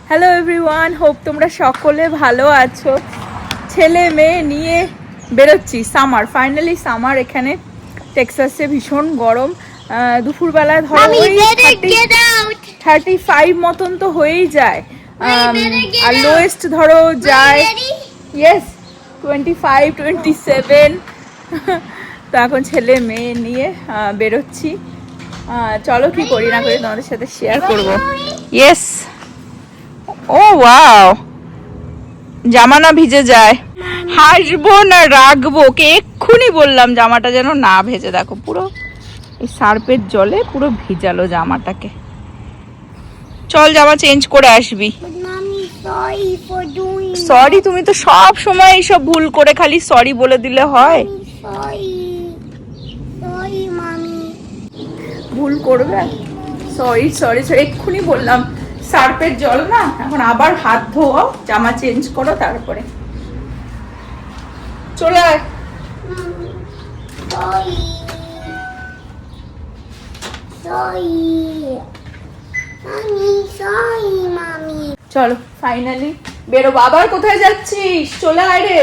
Hello everyone, hope তোমরা সকলে ভালো আছো। ছেলে মেয়ে নিয়ে বেরোচ্ছি। ফাইনালি সামার এখানে টেক্সাসে ভীষণ গরম। দুপুরবেলা ধরো ওই 35 মতন তো হয়েই যায়, আর লোয়েস্ট ধরো যায় ইয়েস 25-27। তো এখন ছেলে মেয়ে নিয়ে বেরোচ্ছি। চলো কি করি না করি তোমাদের সাথে শেয়ার করবো। ইয়েস, ও ওয়াও, জামা না ভিজে যায়। হাসবো না রাখবো, কে এক্ষুনি বললাম জামাটা যেন না ভেজে। দেখো পুরো এই সার্পের জলে পুরো ভিজালো জামাটাকে। চল জামা চেঞ্জ করে আসবি। সরি, তুমি তো সব সময় এইসব ভুল করে খালি সরি বলে দিলে হয়? ভুল করবে? সরি সরি সরি, এক্ষুনি বললাম সার্পের জল না, এখন আবার হাত ধোও, জামা চেঞ্জ করো, তারপরে চলে আয়। চলো ফাইনালি বেরোবো। আবার কোথায় যাচ্ছিস? চলে আয় রে।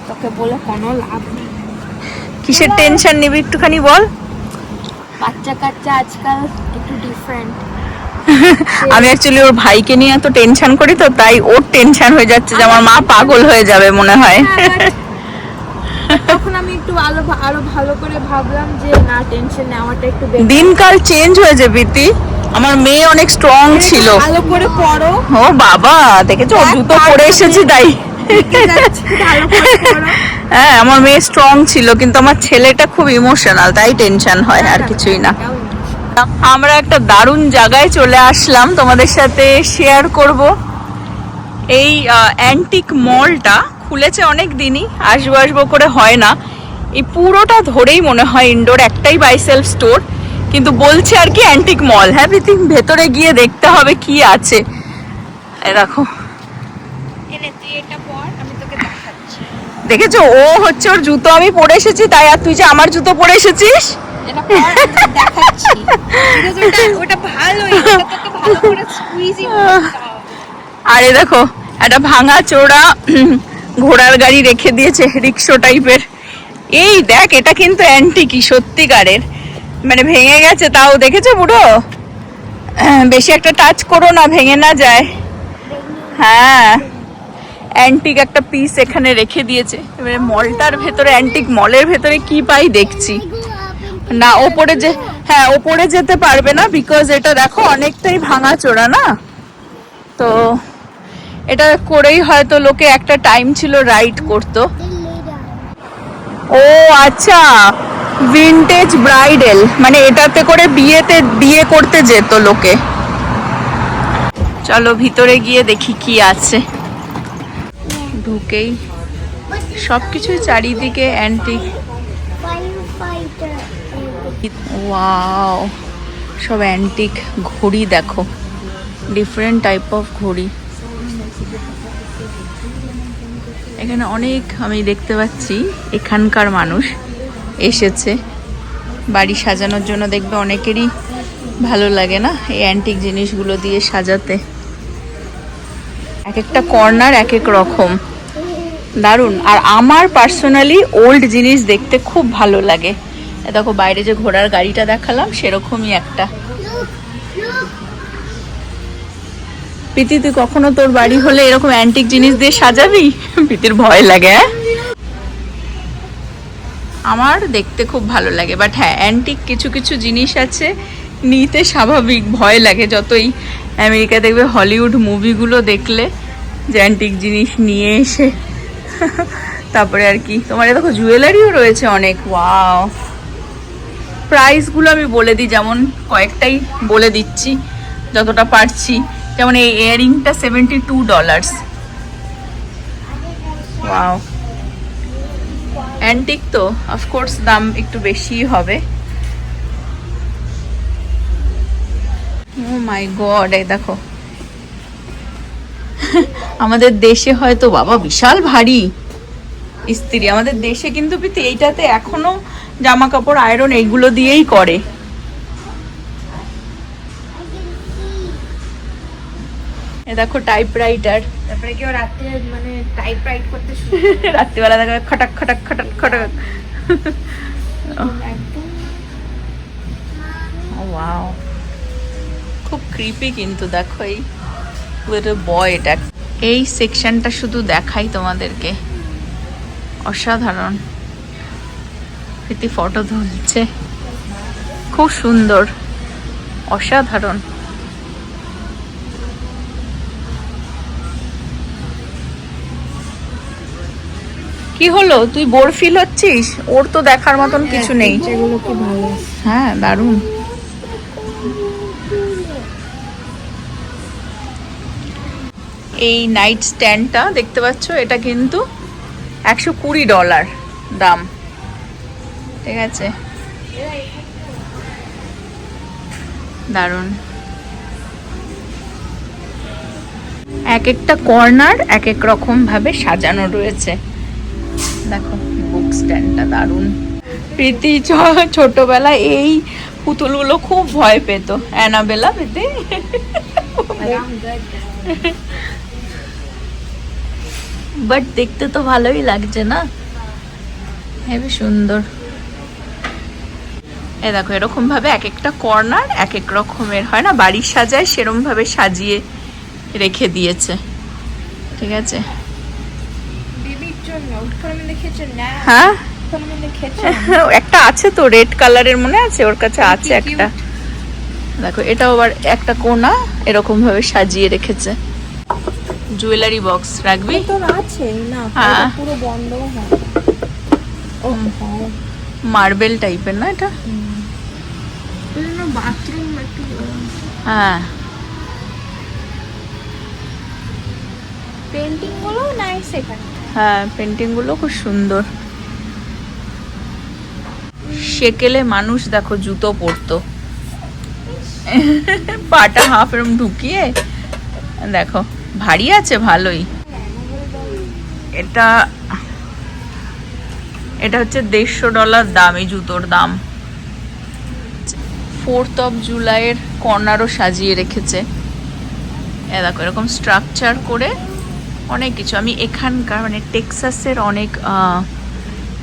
তোকে বলে কোনো লাভ নেই। কিসের টেনশন নিবি একটুখানি বল। বাচ্চা কাচ্চা আজকাল একটু ডিফারেন্ট। আমি অ্যাকচুয়ালি ওর ভাইকে নিয়ে এত টেনশন করি, তো তাই ওর টেনশন হয়ে যাচ্ছে যে আমার মা পাগল হয়ে যাবে মনে হয়। তখন আমি একটু আরো ভালো করে ভাবলাম যে না, টেনশন নেওয়াটা একটু বেশি। দিনকাল চেঞ্জ হয়ে যাবে প্রীতি। আমার মেয়ে অনেক স্ট্রং ছিল। ভালো করে পড়ো। ও বাবা, দেখেছো ওর জুতো পরে এসেছি তাই। হ্যাঁ, আমার মেয়ে স্ট্রং ছিল, কিন্তু আমার ছেলেটা খুব ইমোশনাল, তাই টেনশন হয়, আর কিছুই না। আমরা একটা দারুণ জায়গায় চলে আসলাম, তোমাদের সাথে শেয়ার করব। এই অ্যান্টিক মলটা খুলেছে অনেক দিনই, আসবো করে হয় না। এই পুরোটা ধরেই মনে হয় ইনডোর একটাই বাইসেলফ স্টোর, কিন্তু বলছে আর কি অ্যান্টিক মল। হ্যাঁ প্রীতি, ভেতরে গিয়ে দেখতে হবে কি আছে। এই দেখো, দেখেছো ও হচ্ছে ওর জুতো আমি পরে এসেছি তাই, আর তুই যে আমার জুতো পরে এসেছিস। আরে দেখো, একটা ভাঙা চোরা ঘোড়ার গাড়ি রেখে দিয়েছে, রিক্সো টাইপের। এই দেখ, এটা কিন্তু অ্যান্টিকই, সত্যিকারের, মানে ভেঙে গেছে তাও। দেখেছো পুরো? বেশি একটা টাচ করো না, ভেঙে না যায়। হ্যাঁ, অ্যান্টিক একটা পিস এখানে রেখে দিয়েছে। এবারে মলটার ভেতরে, অ্যান্টিক মলের ভেতরে কি পাই দেখছি। না ওপরে যে, হ্যাঁ ওপরে যেতে পারবে না, বিকজ এটা দেখো অনেকটাই ভাঙা চোরা না, তো এটা করেই হয়তো লোকে একটা টাইম ছিল রাইড করতো। ও আচ্ছা, ভিনটেজ ব্রাইডেল, মানে এটাতে করে বিয়ে করতে যেত লোকে। চলো ভিতরে গিয়ে দেখি কি আছে। ঢুকেই সবকিছুই চারিদিকে অ্যান্টিক। ওয়াও, সব অ্যান্টিক ঘড়ি দেখো, ডিফারেন্ট টাইপ অফ ঘড়ি। এখানে অনেক আমি দেখতে পাচ্ছি এখানকার মানুষ এসেছে বাড়ি সাজানোর জন্য। দেখবে অনেকেরই ভালো লাগে না এই অ্যান্টিক জিনিসগুলো দিয়ে সাজাতে। এক একটা কর্নার এক এক রকম, দারুণ। আর আমার পার্সোনালি ওল্ড জিনিস দেখতে খুব ভালো লাগে। দেখো বাইরে যে ঘোড়ার গাড়িটা দেখালাম, সেরকমই একটা। প্রীতি, তুই কখনো তোর বাড়ি হলে এরকম অ্যান্টিক জিনিস দিয়ে সাজাবি? প্রীতির ভয় লাগে। হ্যাঁ, আমার দেখতে খুব ভালো লাগে, বাট হ্যাঁ অ্যান্টিক কিছু কিছু জিনিস আছে নিতে স্বাভাবিক ভয় লাগে। যতই আমেরিকা দেখবে হলিউড মুভিগুলো দেখলে যে অ্যান্টিক জিনিস নিয়ে এসে তারপরে আর কি। তোমার দেখো জুয়েলারিও রয়েছে অনেক। ওয়াও, প্রাইসগুলো আমি বলে দিই, যেমন কয়েকটাই বলে দিচ্ছি যতটা পারছি। যেমন এই ইয়াররিংটা $72। ওয়াও, অ্যান্টিক তো অফকোর্স দাম একটু বেশিই হবে। ও মাই গড, এই দেখো আমাদের দেশে হয়তো বাবা বিশাল ভারী ইস্ত্রি, আমাদের দেশে কিন্তু প্রীতি এইটাতে এখনো জামা কাপড় আয়রন এইগুলো দিয়েই করে। এ দেখো টাইপরাইটার, তারপরে কেউ রাতে মানে টাইপ রাইট করতে শুরু রাত্রিবেলা দেখো খটাক খটাক খটাক খটাক। একদম ওয়াও, খুব ক্রিপি কিন্তু দেখো এই লিটল বয়। এটা এই সেকশনটা শুধু দেখাই তোমাদেরকে, অসাধারণ। প্রীতি ফটো তুলছে, খুব সুন্দর, অসাধারণ। কি হলো, তুই বোর ফিল হচ্ছিস? ওর তো দেখার মতন কিছু নেই। এগুলো কি ভালো। হ্যাঁ দারুণ। এই নাইট স্ট্যান্ডটা দেখতে পাচ্ছ, এটা কিন্তু $120 দাম, ঠিক আছে, দারুণ। এক একটা কর্নার এক এক রকম ভাবে সাজানো রয়েছে। দেখো বুক স্ট্যান্ডটা দারুণ। প্রীতি ছোটবেলায় এই পুতুলগুলো খুব ভয় পেত, অ্যানাবেলা প্রীতি। বাট দেখতে তো ভালোই লাগছে না, হেবি সুন্দর। এ দেখো এরকম ভাবে এক একটা কর্নার এক এক রকমের হয় না, বাড়ি সাজায় সেরকম ভাবে সাজিয়ে রেখে দিয়েছে, ঠিক আছে। বেবির জন্য আমি দেখেছি না, হ্যাঁ আমি দেখেছি একটা আছে তো রেড কালারের, মনে আছে ওর কাছে আছে একটা। দেখো এটাও আবার একটা কোনা এরকম ভাবে সাজিয়ে রেখেছে। জুয়েলারি বক্স রাখবি তো আছে না, হ্যাঁ। পুরো বন্ধ হয়। ও মার্বেল টাইপের না এটা, বাথরুম একটু হ্যাঁ। পেন্টিং গুলো নাইস এখানে। হ্যাঁ পেন্টিং গুলো খুব সুন্দর। সেকেলে মানুষ দেখো জুতো পরতো, পাটা হাফ এরম ঢুকিয়ে, দেখো ভারী আছে ভালোই। এটা এটা হচ্ছে $150 দাম এই জুতোর দাম। 4th জুলাইয়ের কর্নারও সাজিয়ে রেখেছে। এ দেখো এরকম স্ট্রাকচার করে অনেক কিছু। আমি এখানকার মানে টেক্সাসের অনেক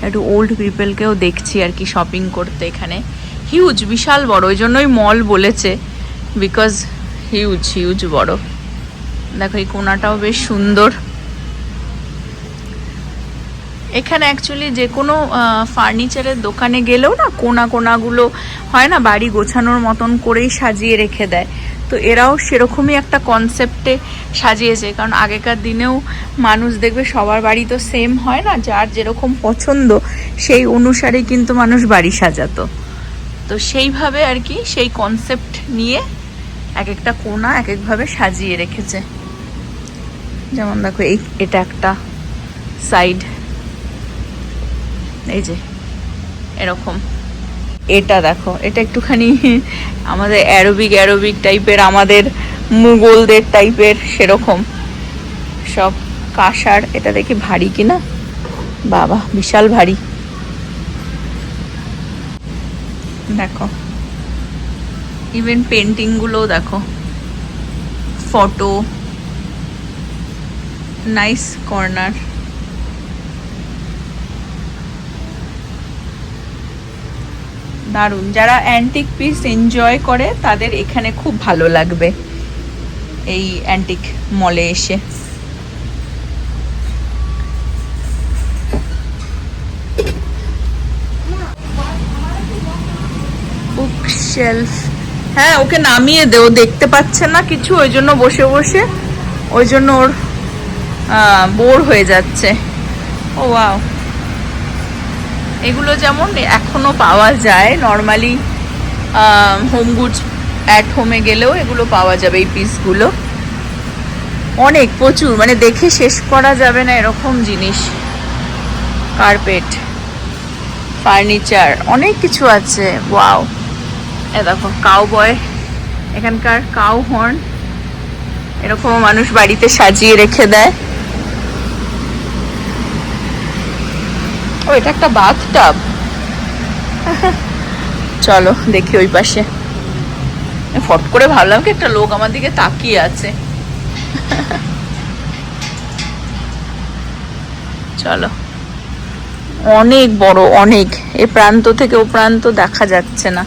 একটু ওল্ড পিপলকেও দেখছি আর কি শপিং করতে এখানে। হিউজ, বিশাল বড়, ওই জন্যই মল বলেছে, বিকজ হিউজ হিউজ বড়। দেখো এই কোনাটাও বেশ সুন্দর। এখানে অ্যাকচুয়ালি যে কোনো ফার্নিচারের দোকানে গেলেও না কোনাগুলো হয় না, বাড়ি গোছানোর মতন করেই সাজিয়ে রেখে দেয়। তো এরাও সেরকমই একটা কনসেপ্টে সাজিয়েছে, কারণ আগেকার দিনেও মানুষ দেখবে সবার বাড়ি তো সেম হয় না, যার যেরকম পছন্দ সেই অনুসারে কিন্তু মানুষ বাড়ি সাজাতো। তো সেইভাবে আর কি সেই কনসেপ্ট নিয়ে এক একটা কোনা এক একভাবে সাজিয়ে রেখেছে। যেমন দেখো এটা একটা সাইড, এই যে এরকম। এটা দেখো, এটা একটুখানি আমাদের অ্যারোবিক টাইপের, আমাদের মুঘলদের টাইপের সেরকম সব কাঁসার। এটা দেখি ভারী কিনা, বাবা বিশাল ভারী। দেখো ইভেন পেন্টিং গুলো দেখো, ফটো, নাইস কর্নার। দারুণ, যারা অ্যান্টিক পিস এনজয় করে তাদের এখানে খুব ভালো লাগবে এই অ্যান্টিক মলে এসে। বুক শেলফ, হ্যাঁ ওকে নামিয়ে দে, ও দেখতে পাচ্ছে না কিছু, ওই জন্য বসে বসে ওই জন্য ওর বোর হয়ে যাচ্ছে। ও ওয়াও, এগুলো যেমন এখনো পাওয়া যায় নর্মালি হোম গুডস অ্যাট হোমে গেলেও এগুলো পাওয়া যাবে। এই পিসগুলো অনেক প্রচুর, মানে দেখে শেষ করা যাবে না এরকম জিনিস। কার্পেট, ফার্নিচার, অনেক কিছু আছে। ওয়াও, এ দেখো কাউবয় এখানকার কাউ হর্ন এরকম মানুষ বাড়িতে সাজিয়ে রেখে দেয়। ও এটা একটা বাথটাব। চলো দেখি ওই পাশে। ফট করে ভাবলাম কি একটা লোক আমার দিকে তাকিয়ে আছে। চলো, অনেক বড়, অনেক, এ প্রান্ত থেকে ও প্রান্ত দেখা যাচ্ছে না।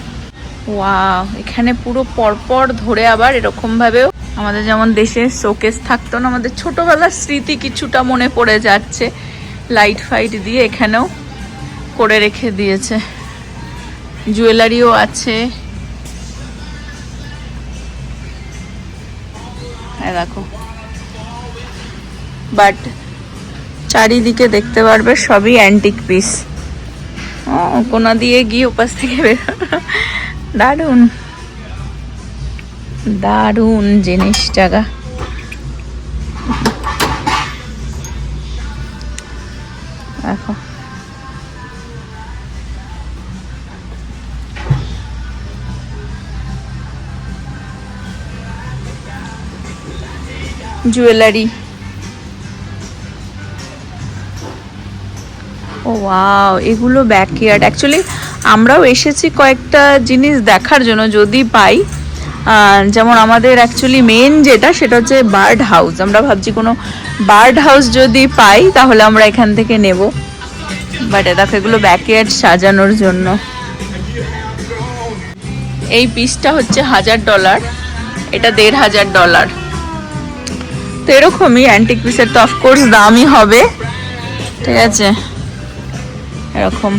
ওয়াও, এখানে পুরো পরপর ধরে আবার এরকম ভাবেও আমাদের যেমন দেশে শোকেস থাকতো না, আমাদের ছোটবেলার স্মৃতি কিছুটা মনে পড়ে যাচ্ছে। লাইট ফাইট দিয়ে এখানেও করে রেখে দিয়েছে। জুয়েলারিও আছে। হ্যাঁ দেখো, বাট চারিদিকে দেখতে পারবে সবই অ্যান্টিক পিস। কোনা দিয়ে গিয়ে উপাস থেকে বের। দারুণ দারুণ জিনিস জায়গা। দেখো জুয়েলারি। ও ওয়াও, এগুলো ব্যাকইয়ার্ড। অ্যাকচুয়ালি আমরাও এসেছি কয়েকটা জিনিস দেখার জন্য, যদি পাই। যেমন আমাদের অ্যাকচুয়ালি মেন যেটা, সেটা হচ্ছে বার্ড হাউস। আমরা ভাবছি কোনো বার্ড হাউস যদি পাই তাহলে আমরা এখান থেকে নেব। বাট দেখো, এগুলো ব্যাকইয়ার্ড সাজানোর জন্য। এই পিসটা হচ্ছে $1000, এটা $1500। তো এরকমই অ্যান্টিক পিসের তো অফকোর্স দামই হবে, ঠিক আছে, এরকম।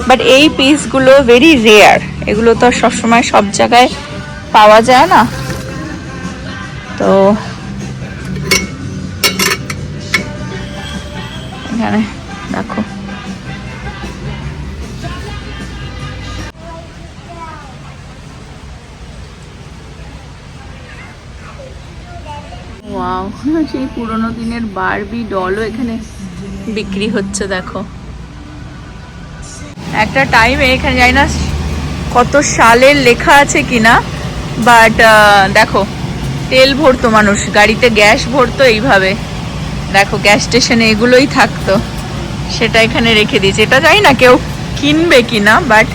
বাট এই পিসগুলো ভেরি রেয়ার, এগুলো তো সবসময় সব জায়গায় পাওয়া যায় না। তো এখানে দেখো, ওয়াও, সেই পুরোনো দিনের বারবি ডলও এখানে বিক্রি হচ্ছে। দেখো, একটা টাইমে এখানে যাই না কত সালের লেখা আছে কিনা, বাট দেখো তেল ভরতো মানুষ, গাড়িতে গ্যাস ভরতো এইভাবে। দেখো গ্যাস স্টেশনে এগুলোই থাকতো, সেটা এখানে রেখে দিয়েছে। এটা জানি না কেউ কিনবে কিনা, বাট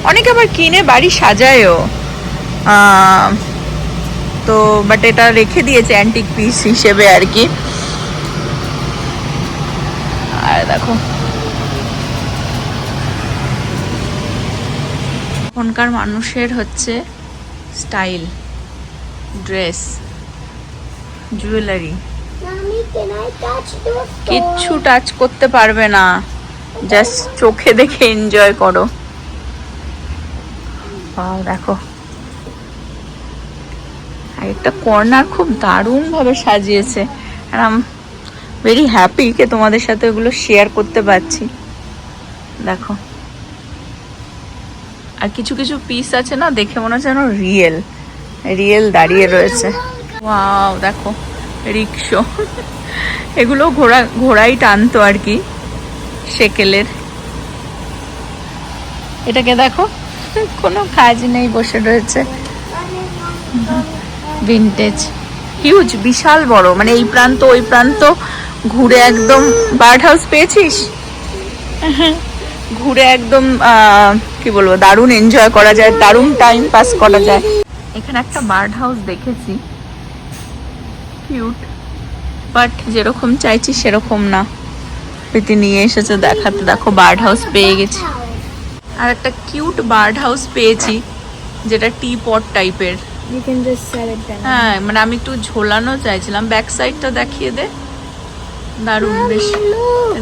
অনেকে আবার কিনে বাড়ি সাজায়ও। তো বাট এটা রেখে দিয়েছে অ্যান্টিক পিস হিসেবে আর কি। আর দেখো এখনকার মানুষের হচ্ছে স্টাইল, ড্রেস, জুয়েলারি, কিচ্ছু টাচ করতে পারবে না, জাস্ট চোখে দেখে এনজয় করো। দেখো একটা কর্নার খুব দারুণ ভাবে সাজিয়েছে, আর আই এম ভেরি হ্যাপি যে তোমাদের সাথে ওগুলো শেয়ার করতে পারছি। দেখো, আর কিছু কিছু পিস আছে না, দেখে মনে হচ্ছে যেন রিয়েল রিয়েল দাঁড়িয়ে রয়েছে। ওয়াও, দেখো রিক্সো, এগুলো ঘোড়াই টানতো আর কি, সেকেলের। এটাকে দেখো, কোনো কাজ নেই, বসে রয়েছে। ভিনটেজ, হিউজ, বিশাল বড়, মানে এই প্রান্ত ওই প্রান্ত ঘুরে একদম। বার্ড হাউস পেয়েছিস? ঘুরে একদম কি বলবো, দারুণ এনজয় করা যায়, দারুণ টাইম পাস করা যায়। এখানে একটা বার্ড হাউস দেখেছি, কিউট, বাট যেরকম চাইছি সেরকম না। প্রীতি নিয়ে এসেছে দেখাতে। দেখো বার্ড হাউস পেয়ে গেছি, আর একটা কিউট বার্ড হাউস পেয়েছি যেটা টি পট টাইপের। হ্যাঁ, মানে আমি একটু ঝোলানো চাইছিলাম। ব্যাক সাইডটা দেখিয়ে দে, দারুণ, বেশ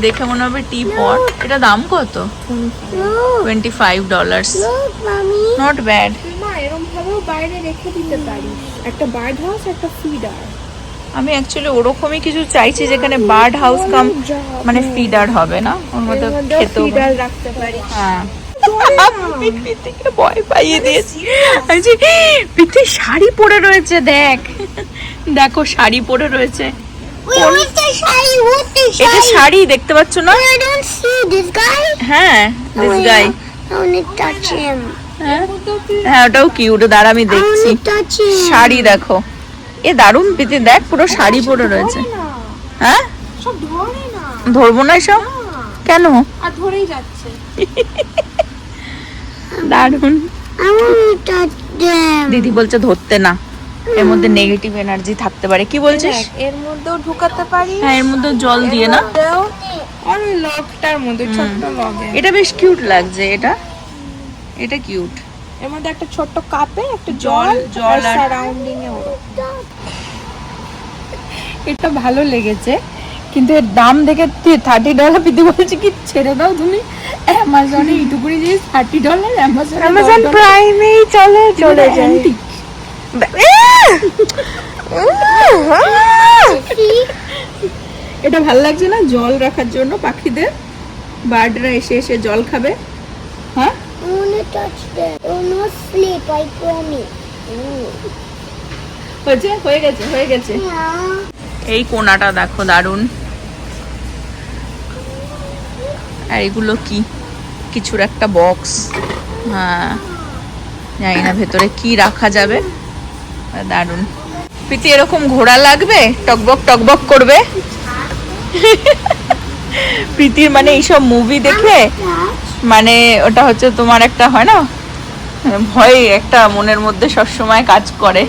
দেখে মনে হবে টি পট। এটা দাম কত? $25। Not bad. এরকম ভাবেও বাইরে রেখে দিতে পারিস, একটা বার্ড হাউস, একটা ফিডার। আমি অ্যাকচুয়ালি ওরকমই কিছু চাইছি যেখানে বার্ড হাউস কাম মানে ফিডার হবে না, ওর মধ্যে খেতেও ফিডার রাখতে পারি। হ্যাঁ, প্রীতিকে ভয় পাইয়ে দিয়েছি। প্রীতি শাড়ি পরে রয়েছে, দেখ, দেখো শাড়ি পরে রয়েছে। এটা শাড়ি দেখতে পাচ্ছ না? হ্যাঁ, দিস গাই। হ্যাঁ ওটাও কিউট, দাঁড়া আমি দেখছি। শাড়ি দেখো, এ দারুণ পিতে, দেখ পুরো শাড়ি পরে রয়েছে। হ্যাঁ সব ধরে না, ধরবো না এসব, কেন? আর ধরেই যাচ্ছে। দারুণ। দিদি বলছে ধরতে না, এর মধ্যে নেগেটিভ এনার্জি থাকতে পারে। কি বলছিস? এর মধ্যেও ঢুকাতে পারি। হ্যাঁ এর মধ্যে জল দিয়ে না, আর ওই লকটার মধ্যে ছোট্ট লগে এটা বেশ কিউট লাগছে। এটা এটা কিউট। এর মধ্যে একটা ছোট্ট কাপে একটা জল জল আর সারাউন্ডিং এ ওরকম। এটা ভালো লেগেছে, কিন্তু এর দাম দেখে $30 পিতে বলছে কি ছেড়ে দাও তুমি, অ্যামাজনে এইটুকুনি জিনিস $30, অ্যামাজন প্রাইমেই চলে যায়। এটা ভালো লাগছে না জল রাখার জন্য পাখিদের, বার্ডরা এসে এসে জল খাবে। হ্যাঁ হয়ে গেছে। এই কোনাটা দেখো দারুন। আর এগুলো কি, কিছুর একটা বক্স। হ্যাঁ জানি না ভেতরে কি রাখা যাবে, দারুন। প্রীতি এরকম ঘোড়া লাগবে, টকবক টকবক করবে। প্রীতির মানে এইসব মুভি দেখে মানে ওটা হচ্ছে তোমার একটা হয় না ভয়, একটা মনের মধ্যে সবসময় কাজ করে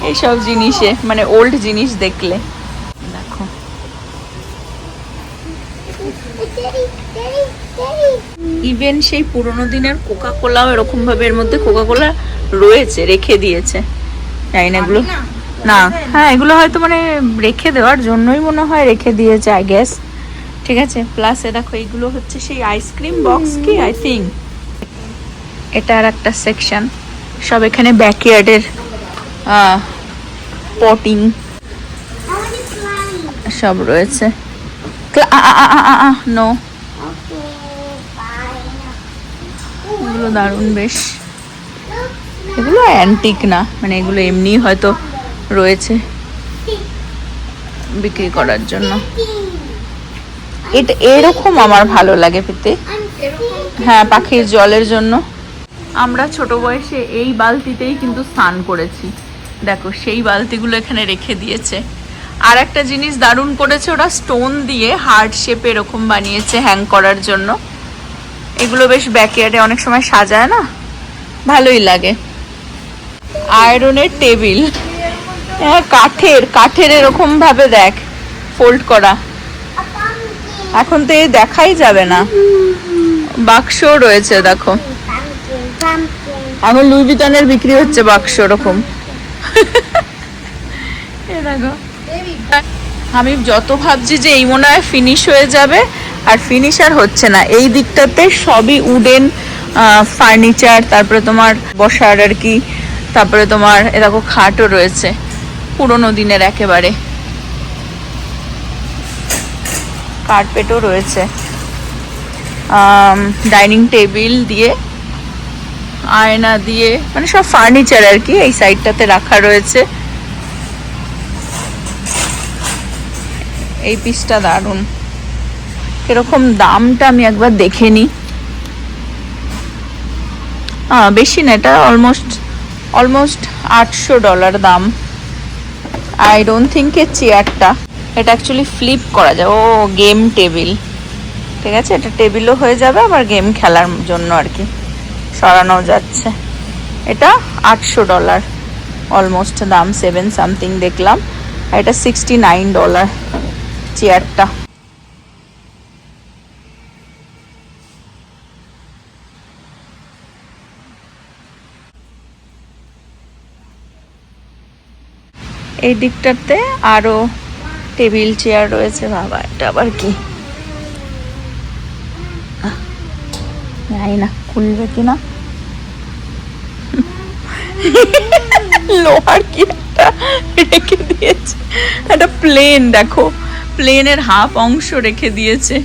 এইসব জিনিসে, মানে ওল্ড জিনিস দেখলে। দেখো ইভেন সেই পুরোনো দিনের কোকা কোলাও এরকম ভাবে এর মধ্যে কোকা কোলা রয়েছে, রেখে দিয়েছে। জানি না এগুলো, না হ্যাঁ এগুলো হয়তো মানে রেখে দেওয়ার জন্যই মনে হয় রেখে দিয়েছে আই গেস। ঠিক আছে, প্লাস এ দেখো এইগুলো হচ্ছে সেই আইসক্রিম বক্স কি আই থিঙ্ক। এটা আর একটা সেকশন, সব এখানে ব্যাকইয়ার্ডের পটিং সব রয়েছে। নো এগুলো দারুণ বেশ, এগুলো অ্যান্টিক না, মানে এগুলো এমনি হয়তো রয়েছে বিক্রি করার জন্য। এটা এরকম আমার ভালো লাগে পেতে, হ্যাঁ পাখির জলের জন্য। আমরা ছোট বয়সে এই বালতিতেই কিন্তু স্নান করেছি, দেখো সেই বালতিগুলো এখানে রেখে দিয়েছে। আর একটা জিনিস দারুণ করেছে, ওরা স্টোন দিয়ে হার্ট শেপে এরকম বানিয়েছে হ্যাং করার জন্য। এগুলো বেশ ব্যাকইয়ার্ডে অনেক সময় সাজায় না, ভালোই লাগে। আয়রনের টেবিল, হ্যাঁ কাঠের এরকম ভাবে দেখ ফোল্ড করা। এখন তো এই দেখাই যাবে না। বাক্স রয়েছে দেখো, এখন লুই ভিতনের বিক্রি হচ্ছে বাক্স ওরকম। দেখো আমি যত ভাবছি যে এই মনে হয় ফিনিশ হয়ে যাবে, আর ফিনিশ আর হচ্ছে না। এই দিকটাতে সবই উডেন ফার্নিচার, তারপরে তোমার বসার আর কি, তারপরে তোমার এ দেখো খাটও রয়েছে পুরোনো দিনের একেবারে, কার্পেটও রয়েছে, ডাইনিং টেবিল দিয়ে আয়না দিয়ে, মানে সব ফার্নিচার আর কি এই সাইডটাতে রাখা রয়েছে। এই পিসটা দারুন, কিরকম দামটা আমি একবার দেখে নি। বেশি না, এটা অলমোস্ট $800 দাম। আই ডোন্ট থিঙ্ক এর চেয়ারটা, এটা অ্যাকচুয়ালি ফ্লিপ করা যায়। ও গেম টেবিল, ঠিক আছে, এটা টেবিলও হয়ে যাবে, আবার গেম খেলার জন্য আর কি সরানো যাচ্ছে। এটা $800 অলমোস্ট দাম, 7 সামথিং দেখলাম। আর এটা $69 চেয়ারটা। এই দিকটাতে আরো টেবিল চেয়ার রয়েছে। বাবা এটা আবার কি, জানি না খুলবে কিনা। লোহার কি একটা রেখে দিয়েছে, একটা প্লেন দেখো, প্লেনের হাফ অংশ রেখে দিয়েছে।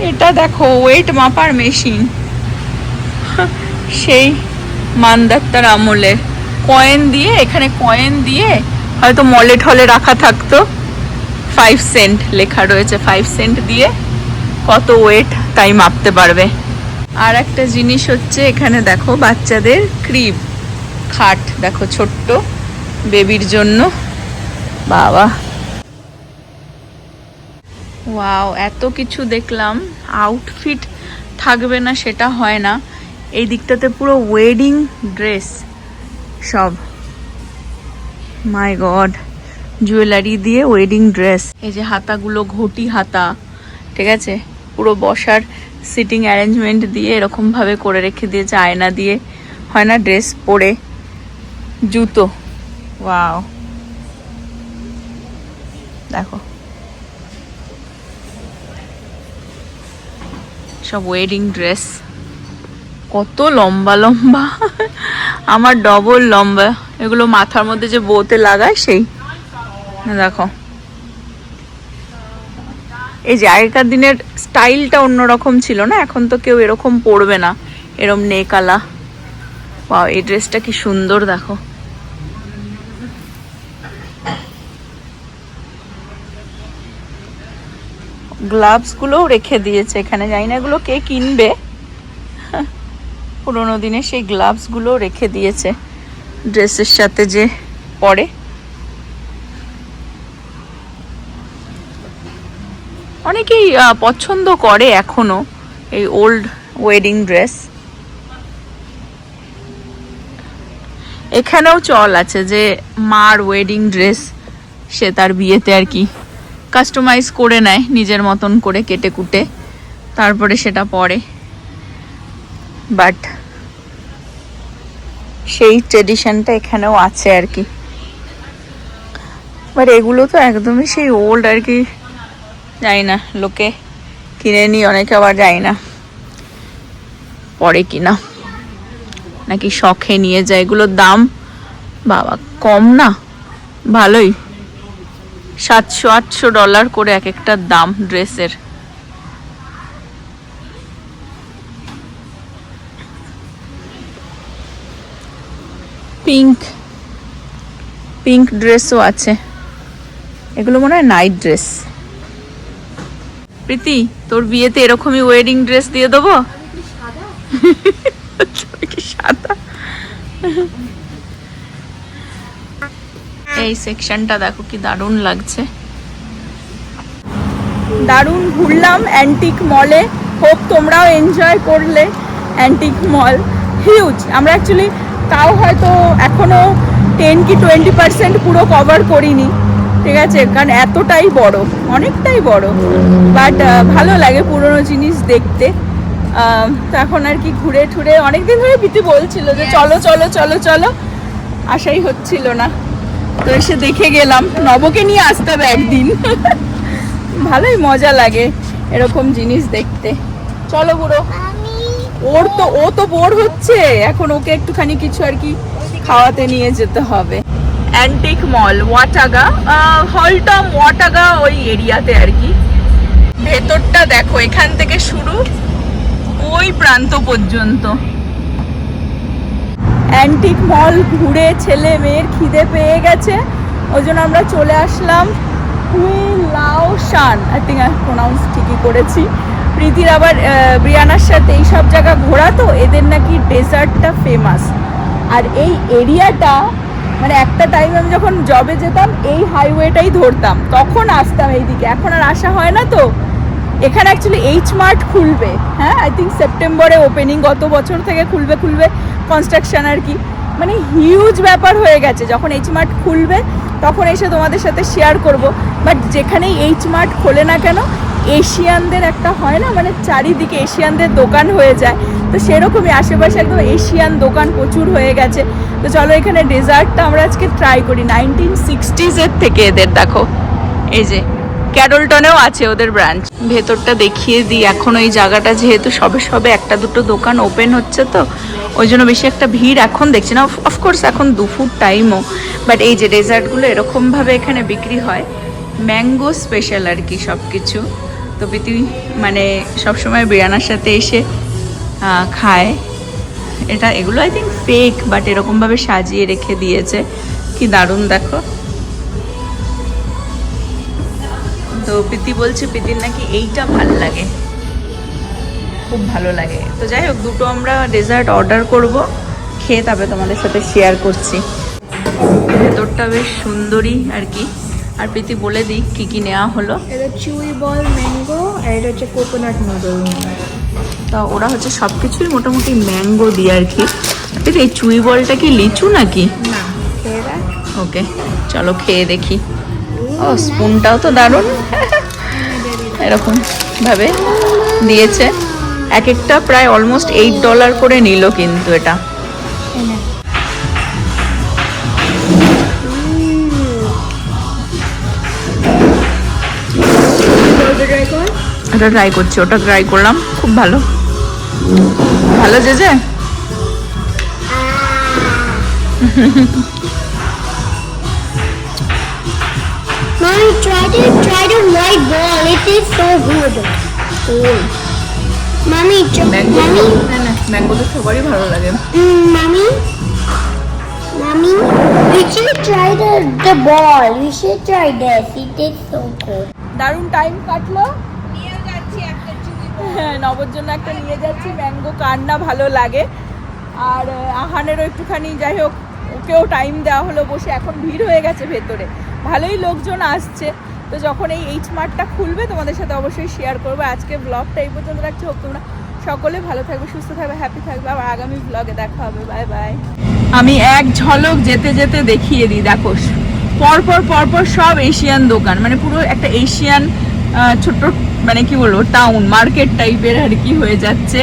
এটা দেখো ওয়েট মাপার মেশিন, সেই মানদাত্তার আমলের। কয়েন দিয়ে, এখানে কয়েন দিয়ে হয়তো মলে ঠলে রাখা থাকতো। 5 সেন্ট লেখা রয়েছে, 5 সেন্ট দিয়ে কত ওয়েট তাই মাপতে পারবে। আর একটা জিনিস হচ্ছে এখানে দেখো বাচ্চাদের ক্রিব খাট, দেখো ছোট্ট বেবির জন্য। বাবা ওয়াও, এত কিছু দেখলাম। আউটফিট থাকবে না সেটা হয় না, এই দিকটাতে পুরো ওয়েডিং ড্রেস সব। মাই গড, জুয়েলারি দিয়ে ওয়েডিং ড্রেস। এই যে হাতাগুলো ঘটি হাতা, ঠিক আছে, পুরো বসার সিটিং অ্যারেঞ্জমেন্ট দিয়ে এরকম ভাবে করে রেখে দিয়েছে, আয়না দিয়ে, হয় না ড্রেস পরে। জুতো, ওয়াও দেখো সব ওয়েডিং ড্রেস, কত লম্বা লম্বা, আমার ডবল লম্বা। এগুলো মাথার মধ্যে যে বউতে লাগায় সেই, দেখো। এই যে আগেকার দিনের স্টাইলটা অন্যরকম ছিল না, এখন তো কেউ এরকম পরবে না, এরম নেকালা। ওয়াও, এই ড্রেসটা কি সুন্দর দেখো। গ্লাভস গুলোও রেখে দিয়েছে এখানে, জানি না এগুলো কে কিনবে। পুরোনো দিনে সেই গ্লাভস গুলো রেখে দিয়েছে ড্রেসের সাথে যে পরে। অনেকেই পছন্দ করে এখনো এই ওল্ড ওয়েডিং ড্রেস। এখানেও চল আছে যে মার ওয়েডিং ড্রেস সে তার বিয়েতে আর কি কাস্টমাইজ করে নেয় নিজের মতন করে, কেটে কুটে তারপরে সেটা পরে। বাট সেই ট্রেডিশনটা এখানেও আছে আর কি। বাট এগুলো তো একদমই সেই ওল্ড আর কি, জানি না লোকে কিনে নি, অনেকে আবার যাই না পরে কিনা নাকি শখে নিয়ে যায়। এগুলোর দাম বাবা কম না, ভালোই, $700-800 করে এক একটার দাম ড্রেসের। পিঙ্ক পিঙ্ক ড্রেসও আছে, এগুলো মনে হয় নাইট ড্রেস। প্রীতি, তোর বিয়েতে এরকমই ওয়েডিং ড্রেস দিয়ে দেবো। সাদা। এই সেকশনটা দেখো কি দারুণ লাগছে। দারুণ ঘুরলাম অ্যান্টিক মলে, হোপ তোমরাও এনজয় করলে। অ্যান্টিক মল হিউজ, আমরা অ্যাকচুয়ালি তাও হয়তো এখনো 10 কি 20% পুরো কভার করিনি, ঠিক আছে, কারণ এতটাই বড়, অনেকটাই বড়। বাট ভালো লাগে পুরনো জিনিস দেখতে। তো এখন আর কি ঘুরে ঠুরে, অনেকদিন ধরে পিতি বলছিল যে চলো চলো চলো চলো, আশাই হচ্ছিল না, তো এসে দেখে গেলাম। নবকে নিয়ে আসতে হবে একদিন, ভালোই মজা লাগে এরকম জিনিস দেখতে। চলো বুড়ো, ও তো বোর হচ্ছে এখন, ওকে একটুখানি কিছু আর কি খাওয়াতে নিয়ে যেতে হবে। অ্যান্টিক মল ওয়াটাগা, হলটম ওয়াটাগা ওই এরিয়াতে আর কি। ভেতরটা দেখো, এখান থেকে শুরু ওই প্রান্ত পর্যন্ত। অ্যান্টিক মল ঘুরে ছেলে মেয়ের খিদে পেয়ে গেছে, ওই জন্য আমরা চলে আসলাম লাও শান, আই থিঙ্ক প্রোনাউন্স ঠিকই করেছি। প্রীতির আবার ব্রিয়ানার সাথে এই সব জায়গা ঘোরা, তো এদের নাকি ডেজার্টটা ফেমাস। আর এই এরিয়াটা মানে একটা টাইম আমি যখন জবে যেতাম এই হাইওয়েটাই ধরতাম, তখন আসতাম এইদিকে, এখন আর আসা হয় না। তো এখানে অ্যাকচুয়ালি এইচ মার্ট খুলবে, হ্যাঁ আই থিঙ্ক সেপ্টেম্বরে ওপেনিং, গত বছর থেকে খুলবে কনস্ট্রাকশন আর কি, মানে হিউজ ব্যাপার হয়ে গেছে। যখন এইচ মার্ট খুলবে তখন এসে তোমাদের সাথে শেয়ার করব। বাট যেখানেই এইচ মার্ট খোলে না কেন, এশিয়ানদের একটা হয় না, মানে চারিদিকে এশিয়ানদের দোকান হয়ে যায়, তো সেরকমই আশেপাশে একদম এশিয়ান দোকান প্রচুর হয়ে গেছে। তো চলো এখানে ডেজার্টটা আমরা আজকে ট্রাই করি। 1960s থেকে এদের দেখো, এই যে ক্যাডলটনেও আছে ওদের ব্রাঞ্চ। ভেতরটা দেখিয়ে দিই। এখন ওই জায়গাটা যেহেতু সবে সবে একটা দুটো দোকান ওপেন হচ্ছে, তো ওই জন্য বেশি একটা ভিড় এখন দেখছি না। অফকোর্স এখন দুপুর টাইমও, বাট এই যে ডেজার্টগুলো এরকমভাবে এখানে বিক্রি হয়, ম্যাঙ্গো স্পেশাল আর কি সব কিছু। তো প্রীতি মানে সবসময় বিরিয়ানার সাথে এসে খায় এটা। এগুলো আই থিঙ্ক ফেক, বাট এরকমভাবে সাজিয়ে রেখে দিয়েছে, কি দারুণ দেখো। তো প্রীতি বলছে প্রীতির নাকি এইটা ভাল লাগে, খুব ভালো লাগে। তো যাই হোক, দুটো আমরা ডেজার্ট অর্ডার করব, খেয়ে তারপরে তোমাদের সাথে শেয়ার করছি। ভেতরটা বেশ সুন্দরই আর কি। আর প্রীতি বলে দিই কি কি নেওয়া হলো। এটা চুই বল ম্যাঙ্গো, আর এটা হচ্ছে কোকোনাট নুডল। তা ওরা হচ্ছে সব কিছুই মোটামুটি ম্যাঙ্গো দিয়ে আর কি। প্রীতি, এই চুই বলটা কি লিচু নাকি? না, খেয়ে দেখ। ওকে, চলো খেয়ে দেখি। ও, স্পুনটাও তো দারুণ, এরকম ভাবে দিয়েছে। এক একটা প্রায় অলমোস্ট $8 করে নিল কিন্তু এটা। এটা ট্রাই করছি, ওটা ট্রাই করলাম, খুব ভালো। ভালো যে Mommy, try the white ball. It is so good. Mommy, mango, mommy, mango তো সবারই ভালো লাগে। mommy, we should try the ball. We should try this. It is so good. দারুণ টাইম কাটলো। হ্যাঁ, নবর জন্য একটা নিয়ে যাচ্ছি ম্যাঙ্গো, কার না ভালো লাগে। আর আহানেরও একটুখানি, যাই হোক ওকেও টাইম দেওয়া হলো বসে। এখন ভিড় হয়ে গেছে ভেতরে, ভালোই লোকজন আসছে। তো যখন এই এইচ মার্টটা খুলবে তোমাদের সাথে অবশ্যই শেয়ার করবো। আজকে ব্লগটা এই পর্যন্ত রাখছি। হোক তোমরা সকলে ভালো থাকবে, সুস্থ থাকবে, হ্যাপি থাকবে। আবার আগামী ব্লগে দেখা হবে। Bye bye. আমি এক ঝলক যেতে যেতে দেখিয়ে দিই। দেখো, পরপর পরপর সব এশিয়ান দোকান, মানে পুরো একটা এশিয়ান ছোট্ট, মানে কি বলবো, টাউন মার্কেট টাইপের আর কি হয়ে যাচ্ছে।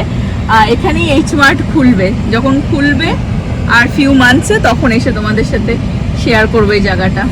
এখানেই এইচ মার্ট খুলবে, যখন খুলবে আর ফিউ মান্থসে তখন এসে তোমাদের সাথে শেয়ার করবো এই জায়গাটা।